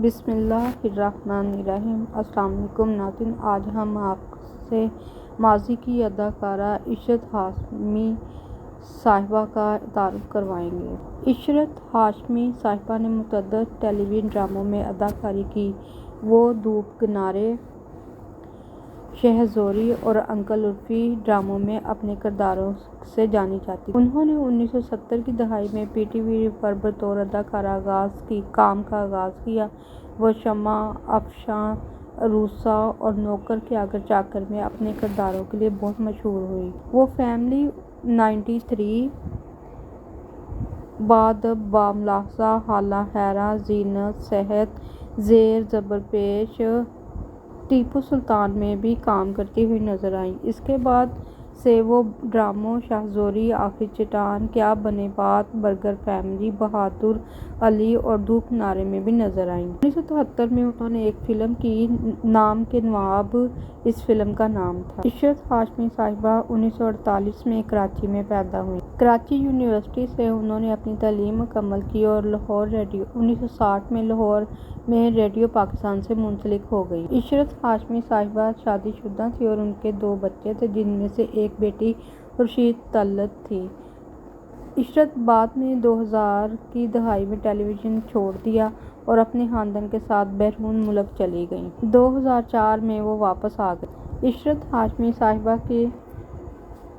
بسم اللہ الرحمن الرحیم۔ السلام علیکم ناظرین، آج ہم آپ سے ماضی کی اداکارہ عشرت ہاشمی صاحبہ کا تعارف کروائیں گے۔ عشرت ہاشمی صاحبہ نے متعدد ٹیلی ویژن ڈراموں میں اداکاری کی۔ وہ دھوپ کنارے، شہزوری اور انکل عرفی ڈراموں میں اپنے کرداروں سے جانی جاتی تھیں۔ انہوں نے 1970 کی دہائی میں پی ٹی وی پر بطور اداکارہ کام کا آغاز کیا۔ وہ شمع، افشاں، عروسہ اور نوکر کے آگر چاکر میں اپنے کرداروں کے لیے بہت مشہور ہوئیں۔ وہ فیملی 93، بادب، باملاحظہ، حالہ حیرہ، زینت، صحت، زیر زبر پیش، ٹیپو سلطان میں بھی کام کرتی ہوئی نظر آئیں۔ اس کے بعد سے وہ ڈراموں شہزوری، آخری چٹان، کیا بنے بات، برگر فیملی، بہادر علی اور دھوپ کنارے میں بھی نظر آئیں۔ 1973 میں انہوں نے ایک فلم کی نام کے نواب، اس فلم کا نام تھا۔ عشرت ہاشمی صاحبہ 1948 میں کراچی میں پیدا ہوئیں۔ کراچی یونیورسٹی سے انہوں نے اپنی تعلیم مکمل کی اور 1960 میں لاہور میں ریڈیو پاکستان سے منسلک ہو گئیں۔ عشرت ہاشمی صاحبہ شادی شدہ تھیں اور ان کے 2 بچے تھے، جن میں سے ایک بیٹی خورشید طلعت تھی۔ عشرت بعد میں 2000 کی دہائی میں ٹیلی ویژن چھوڑ دیا اور اپنے خاندان کے ساتھ بیرون ملک چلی گئیں۔ 2004 میں وہ واپس آ گئیں۔ عشرت ہاشمی صاحبہ کی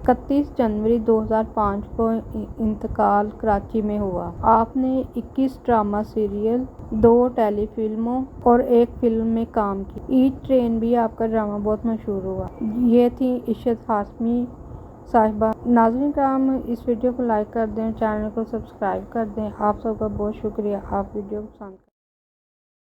31 جنوری 2005 کو انتقال کراچی میں ہوا۔ آپ نے 21 ڈرامہ سیریل، 2 ٹیلی فلموں اور 1 فلم میں کام کیا۔ ایٹ ٹرین بھی آپ کا ڈرامہ بہت مشہور ہوا۔ یہ تھیں عشرت ہاشمی صاحبہ۔ ناظرین کرام، اس ویڈیو کو لائک کر دیں، چینل کو سبسکرائب کر دیں۔ آپ سب کا بہت شکریہ۔ آپ ویڈیو پسند